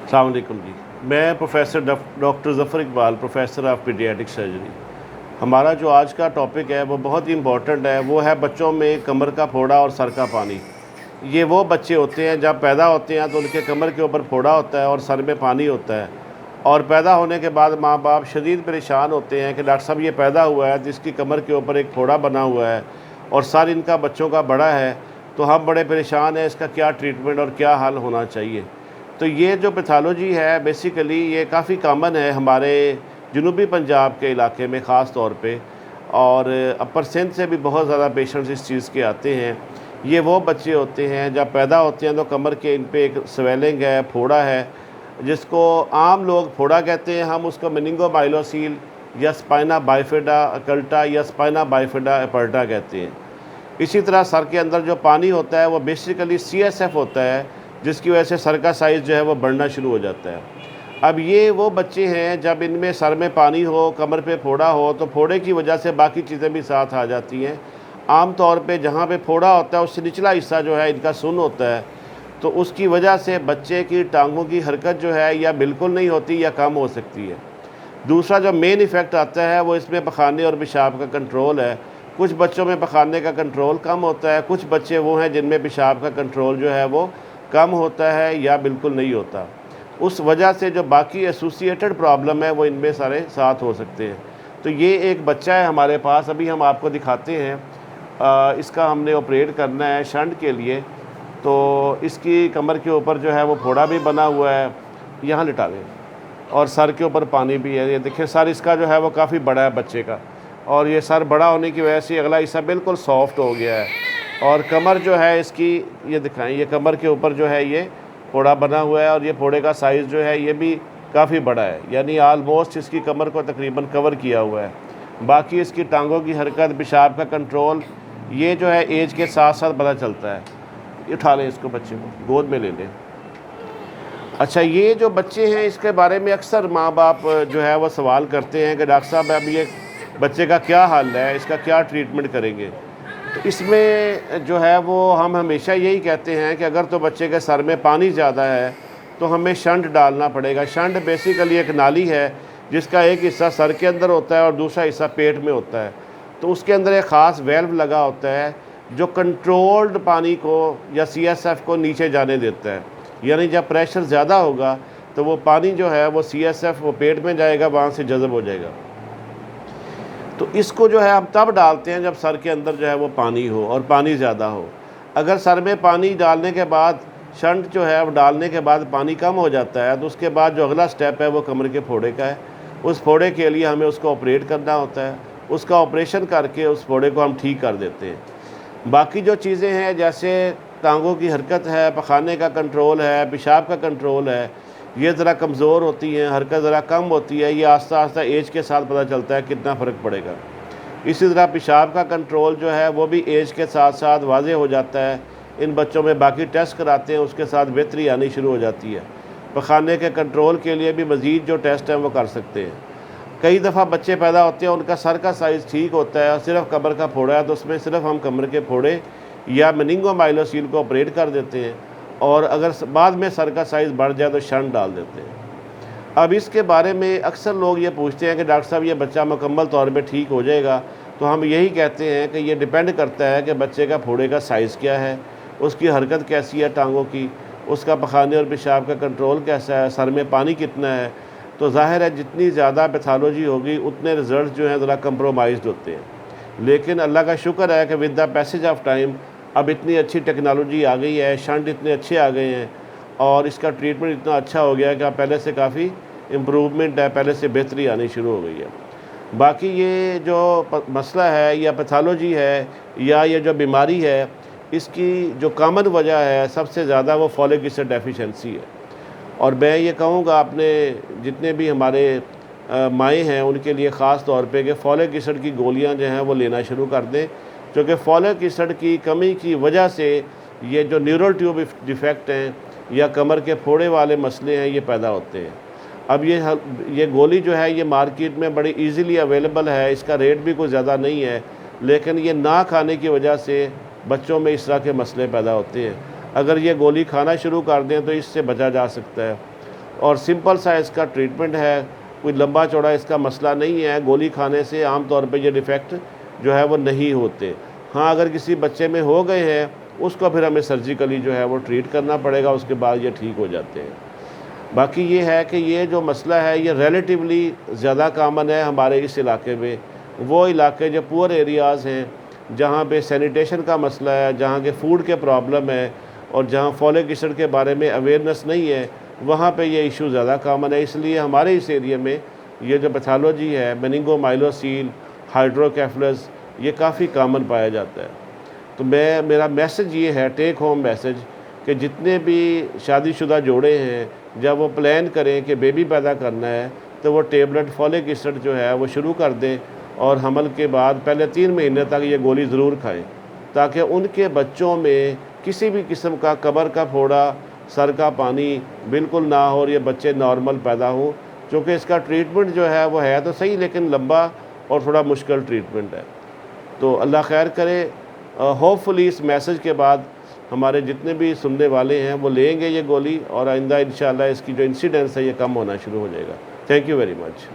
अस्सलाम वालेकुम जी। मैं professor doctor Zafar Iqbal, professor of paediatric surgery. हमारा जो आज का टॉपिक है वो बहुत ही इम्पॉर्टेंट है। वो है बच्चों में कमर का फोड़ा और सर का पानी। ये वो बच्चे होते हैं जब पैदा होते हैं तो उनके कमर के ऊपर फोड़ा होता है और सर में पानी होता है, और पैदा होने के बाद माँ बाप शदीद परेशान होते हैं कि डॉक्टर साहब ये पैदा हुआ है जिसकी कमर के ऊपर एक फोड़ा बना हुआ है और सर इनका बच्चों का बड़ा है, तो हम बड़े परेशान हैं, इसका क्या ट्रीटमेंट और क्या हल होना चाहिए। तो ये जो पैथोलॉजी है बेसिकली ये काफ़ी कॉमन है हमारे जनूबी पंजाब के इलाके में ख़ास तौर पे, और अपर सिंध से भी बहुत ज़्यादा पेशेंट्स इस चीज़ के आते हैं। ये वो बच्चे होते हैं जब पैदा होते हैं तो कमर के इन पे एक स्वेलिंग है, फोड़ा है, जिसको आम लोग फोड़ा कहते हैं, हम उसको मेनिंगोमाइलोसील या स्पाइना बाइफिडा अकल्टा या स्पाइना बाइफिडा एपर्टा कहते हैं। इसी तरह सर के अंदर जो पानी होता है वो बेसिकली CSF होता है, जिसकी वजह से सर का साइज़ जो है वो बढ़ना शुरू हो जाता है। अब ये वो बच्चे हैं जब इनमें सर में पानी हो, कमर पे फोड़ा हो, तो फोड़े की वजह से बाकी चीज़ें भी साथ आ जाती हैं। आम तौर पे जहाँ पे फोड़ा होता है उससे निचला हिस्सा जो है इनका सुन्न होता है, तो उसकी वजह से बच्चे की टांगों की हरकत जो है या बिल्कुल नहीं होती या कम हो सकती है। दूसरा जो मेन इफ़ेक्ट आता है वो इसमें पखाने और पेशाब का कंट्रोल है। कुछ बच्चों में पखाने का कंट्रोल कम होता है, कुछ बच्चे वो हैं जिनमें पेशाब का कंट्रोल जो है वो कम होता है या बिल्कुल नहीं होता। उस वजह से जो बाकी एसोसिएटेड प्रॉब्लम है वो इनमें सारे साथ हो सकते हैं। तो ये एक बच्चा है हमारे पास, अभी हम आपको दिखाते हैं। इसका हमने ऑपरेट करना है शंट के लिए, तो इसकी कमर के ऊपर जो है वो फोड़ा भी बना हुआ है, यहाँ लिटा लें, और सर के ऊपर पानी भी है। ये देखिए सर इसका जो है वो काफ़ी बड़ा है बच्चे का, और ये सर बड़ा होने की वजह से अगला हिस्सा बिल्कुल सॉफ्ट हो गया है, और कमर जो है इसकी ये दिखाएं, ये कमर के ऊपर जो है ये फोड़ा बना हुआ है, और ये फोड़े का साइज़ जो है ये भी काफ़ी बड़ा है, यानी आलमोस्ट इसकी कमर को तकरीबन कवर किया हुआ है। बाकी इसकी टांगों की हरकत, पेशाब का कंट्रोल, ये जो है एज के साथ साथ पता चलता है। उठा लें इसको, बच्चे को गोद में ले लें। अच्छा, ये जो बच्चे हैं इसके बारे में अक्सर माँ बाप जो है वो सवाल करते हैं कि डॉक्टर साहब अब ये बच्चे का क्या हाल है, इसका क्या ट्रीटमेंट करेंगे। तो इसमें जो है वो हम हमेशा यही कहते हैं कि अगर तो बच्चे के सर में पानी ज़्यादा है तो हमें शंट डालना पड़ेगा। शंट बेसिकली एक नाली है जिसका एक हिस्सा सर के अंदर होता है और दूसरा हिस्सा पेट में होता है। तो उसके अंदर एक ख़ास वेल्व लगा होता है जो कंट्रोल्ड पानी को या CSF को नीचे जाने देता है, यानी जब प्रेशर ज़्यादा होगा तो वो पानी जो है वो CSF वो पेट में जाएगा, वहाँ से जज़ब हो जाएगा। तो इसको जो है हम तब डालते हैं जब सर के अंदर जो है वो पानी हो और पानी ज़्यादा हो। अगर सर में पानी डालने के बाद शंट जो है वो डालने के बाद पानी कम हो जाता है, तो उसके बाद जो अगला स्टेप है वो कमर के फोड़े का है। उस फोड़े के लिए हमें उसको ऑपरेट करना होता है, उसका ऑपरेशन करके उस फोड़े को हम ठीक कर देते हैं। बाकी जो चीज़ें हैं जैसे टांगों की हरकत है, पखाने का कंट्रोल है, पेशाब का कंट्रोल है, ये ज़रा कमज़ोर होती हैं, हरकत ज़रा कम होती है, ये आस्ता आस्ता एज के साथ पता चलता है कितना फ़र्क पड़ेगा। इसी तरह पेशाब का कंट्रोल जो है वो भी एज के साथ साथ वाज़े हो जाता है। इन बच्चों में बाकी टेस्ट कराते हैं, उसके साथ बेहतरी आनी शुरू हो जाती है। पखाने के कंट्रोल के लिए भी मज़ीद जो टेस्ट हैं वो कर सकते हैं। कई दफ़ा बच्चे पैदा होते हैं उनका सर का साइज़ ठीक होता है और सिर्फ कमर का फोड़ा है, तो उसमें सिर्फ हम कमर के फोड़े या मेनिंगोमाइलोसील को ऑपरेट कर देते हैं, और अगर बाद में सर का साइज़ बढ़ जाए तो शंट डाल देते हैं। अब इसके बारे में अक्सर लोग ये पूछते हैं कि डॉक्टर साहब ये बच्चा मुकम्मल तौर पे ठीक हो जाएगा, तो हम यही कहते हैं कि ये डिपेंड करता है कि बच्चे का फोड़े का साइज़ क्या है, उसकी हरकत कैसी है टांगों की, उसका पखाने और पेशाब का कंट्रोल कैसा है, सर में पानी कितना है। तो ज़ाहिर है जितनी ज़्यादा पैथोलॉजी होगी उतने रिज़ल्ट जो हैं ज़रा कंप्रोमाइज़्ड होते हैं। लेकिन अल्लाह का शुक्र है कि with the passage of time अब इतनी अच्छी टेक्नोलॉजी आ गई है, शंट इतने अच्छे आ गए हैं, और इसका ट्रीटमेंट इतना अच्छा हो गया है कि अब पहले से काफ़ी इम्प्रूवमेंट है, पहले से बेहतरी आनी शुरू हो गई है। बाकी ये जो मसला है या पैथोलॉजी है या ये जो बीमारी है, इसकी जो कॉमन वजह है सबसे ज़्यादा वो फॉलिक एसिड डेफिशिएंसी है। और मैं ये कहूँगा अपने जितने भी हमारे माएँ हैं उनके लिए ख़ास तौर पे कि फॉलिक एसिड की गोलियाँ जो हैं वो लेना शुरू कर दें, क्योंकि फॉलिक एसिड की कमी की वजह से ये जो न्यूरल ट्यूब डिफेक्ट हैं या कमर के फोड़े वाले मसले हैं ये पैदा होते हैं। अब ये गोली जो है ये मार्केट में बड़ी इजीली अवेलेबल है, इसका रेट भी कुछ ज़्यादा नहीं है, लेकिन ये ना खाने की वजह से बच्चों में इस तरह के मसले पैदा होते हैं। अगर ये गोली खाना शुरू कर दें तो इससे बचा जा सकता है। और सिंपल सा इसका ट्रीटमेंट है, कोई लंबा चौड़ा इसका मसला नहीं है। गोली खाने से आम तौर पे ये डिफ़ेक्ट जो है वो नहीं होते। हाँ, अगर किसी बच्चे में हो गए हैं उसको फिर हमें सर्जिकली जो है वो ट्रीट करना पड़ेगा, उसके बाद ये ठीक हो जाते हैं। बाकी ये है कि ये जो मसला है ये रिलेटिवली ज़्यादा कामन है हमारे इस इलाके में। वो इलाके जो पुअर एरियाज़ हैं, जहाँ पे सैनिटेशन का मसला है, जहाँ के फूड के प्रॉब्लम है और जहाँ फॉलिक एसिड के बारे में अवेयरनेस नहीं है, वहाँ पे ये इशू ज़्यादा कामन है। इसलिए हमारे इस एरिया में ये जो पैथोलॉजी है, मेनिंगोमाइलोसिल, हाइड्रोकेफलस, ये काफ़ी कामन पाया जाता है। तो मेरा मैसेज ये है, टेक होम मैसेज, कि जितने भी शादीशुदा जोड़े हैं, जब वो प्लान करें कि बेबी पैदा करना है तो वो टेबलेट फॉलिक एसिड जो है वो शुरू कर दें और हमल के बाद पहले 3 महीने तक ये गोली ज़रूर खाएं, ताकि उनके बच्चों में किसी भी किस्म का कमर का फोड़ा, सर का पानी बिल्कुल ना हो और ये बच्चे नॉर्मल पैदा हों। क्योंकि इसका ट्रीटमेंट जो है वो है तो सही, लेकिन लंबा और थोड़ा मुश्किल ट्रीटमेंट है। तो अल्लाह खैर करे। होपफुली इस मैसेज के बाद हमारे जितने भी सुनने वाले हैं वो लेंगे ये गोली, और आइंदा इंशाअल्लाह इसकी जो इंसिडेंस है ये कम होना शुरू हो जाएगा। Thank you very much.